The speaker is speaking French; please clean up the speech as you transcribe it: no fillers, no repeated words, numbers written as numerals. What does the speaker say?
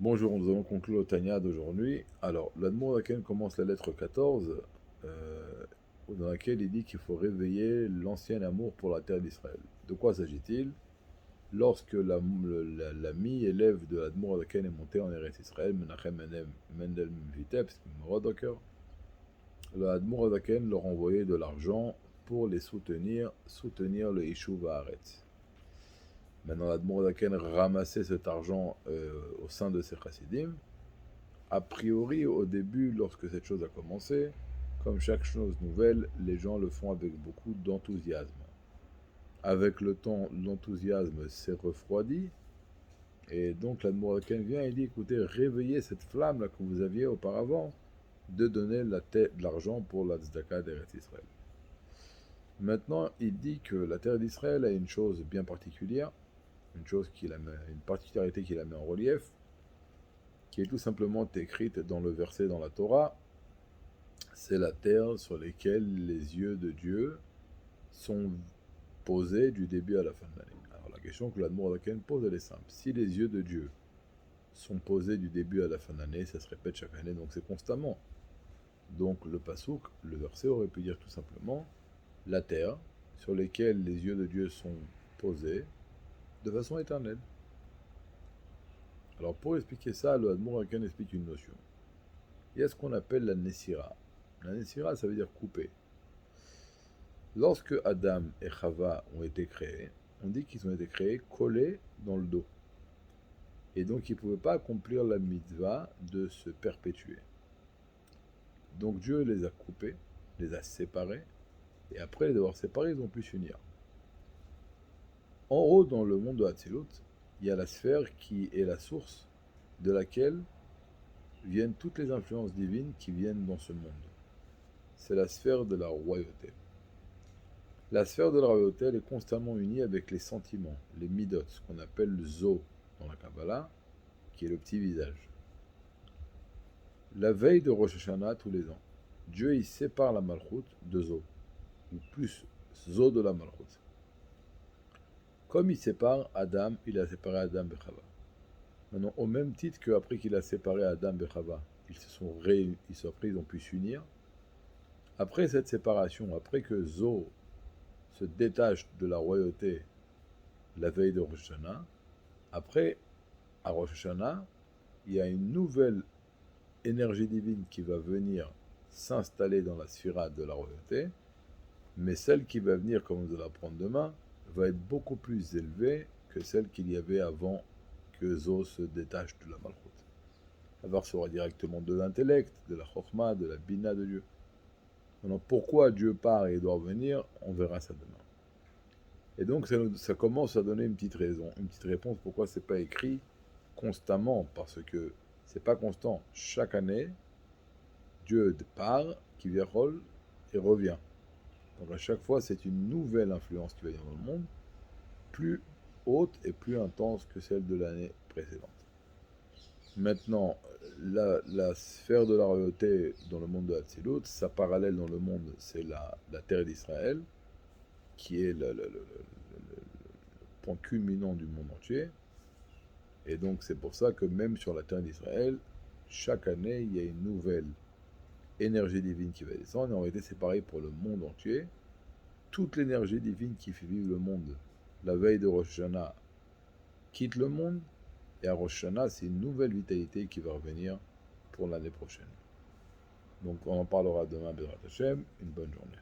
Bonjour, nous allons conclure le Tanya d'aujourd'hui. Alors, l'Admour Zaken commence la lettre 14, dans laquelle il dit qu'il faut réveiller l'ancien amour pour la terre d'Israël. De quoi s'agit-il? Lorsque l'ami élève de l'Admour Zaken est monté en Eretz Israël, Menachem Mendel Vitebsk, Morodoker, l'Admour Zaken leur envoyait de l'argent pour les soutenir le Yishuv Haaretz. Maintenant, l'Admour Zaken ramassait cet argent au sein de ses chassidim. A priori, au début, lorsque cette chose a commencé, comme chaque chose nouvelle, les gens le font avec beaucoup d'enthousiasme. Avec le temps, l'enthousiasme s'est refroidi, et donc l'Admoraken vient et dit, écoutez, réveillez cette flamme-là que vous aviez auparavant, de donner de l'argent pour la tzedaka d'Eretz Israël. Maintenant, il dit que la terre d'Israël a une chose bien particulière, une particularité qui la met en relief, qui est tout simplement écrite dans le verset dans la Torah. C'est la terre sur laquelle les yeux de Dieu sont posés du début à la fin de l'année. Alors la question que l'Admour Zaken pose, elle est simple. Si les yeux de Dieu sont posés du début à la fin de l'année, ça se répète chaque année, donc c'est constamment. Donc le pasouk, le verset aurait pu dire tout simplement la terre sur laquelle les yeux de Dieu sont posés de façon éternelle. Alors pour expliquer ça, le Admour Zaken explique une notion. Il y a ce qu'on appelle la Nessira. La Nessira, ça veut dire couper. Lorsque Adam et Chava ont été créés, on dit qu'ils ont été créés collés dans le dos. Et donc ils ne pouvaient pas accomplir la mitzvah de se perpétuer. Donc Dieu les a coupés, les a séparés, et après les avoir séparés, ils ont pu s'unir. En haut, dans le monde de Hatzilut, il y a la sphère qui est la source de laquelle viennent toutes les influences divines qui viennent dans ce monde. C'est la sphère de la royauté. La sphère de la royauté, elle est constamment unie avec les sentiments, les midot, ce qu'on appelle le zo dans la Kabbalah, qui est le petit visage. La veille de Rosh Hashanah, tous les ans, Dieu il sépare la Malchut de zo, ou plus zo de la Malchut. Comme il sépare Adam, il a séparé Adam et Chava. Maintenant, au même titre qu'après qu'il a séparé Adam et Chava, ils se sont réunis, ils ont pu s'unir. Après cette séparation, après que Zo se détache de la royauté la veille de Rosh Hashanah, après, à Rosh Hashanah, il y a une nouvelle énergie divine qui va venir s'installer dans la sphira de la royauté, mais celle qui va venir, comme nous allons l'apprendre demain, va être beaucoup plus élevée que celle qu'il y avait avant que Zo se détache de la Malchut. Alors, sera directement de l'intellect, de la Chokhmah, de la Bina de Dieu. Maintenant, pourquoi Dieu part et doit venir, on verra ça demain. Et donc, ça commence à donner une petite raison, une petite réponse pourquoi c'est pas écrit constamment, parce que c'est pas constant. Chaque année, Dieu part, qui vérole et revient. Donc à chaque fois, c'est une nouvelle influence qui va venir dans le monde, plus haute et plus intense que celle de l'année précédente. Maintenant, la sphère de la royauté dans le monde de Hatzilut, sa parallèle dans le monde, c'est la terre d'Israël, qui est le point culminant du monde entier. Et donc c'est pour ça que même sur la terre d'Israël, chaque année, il y a une nouvelle énergie divine qui va descendre. Et en réalité, c'est pareil pour le monde entier. Toute l'énergie divine qui fait vivre le monde la veille de Rosh Hashanah quitte le monde. Et à Rosh Hashanah, c'est une nouvelle vitalité qui va revenir pour l'année prochaine. Donc on en parlera demain, Bezrat Hashem. Une bonne journée.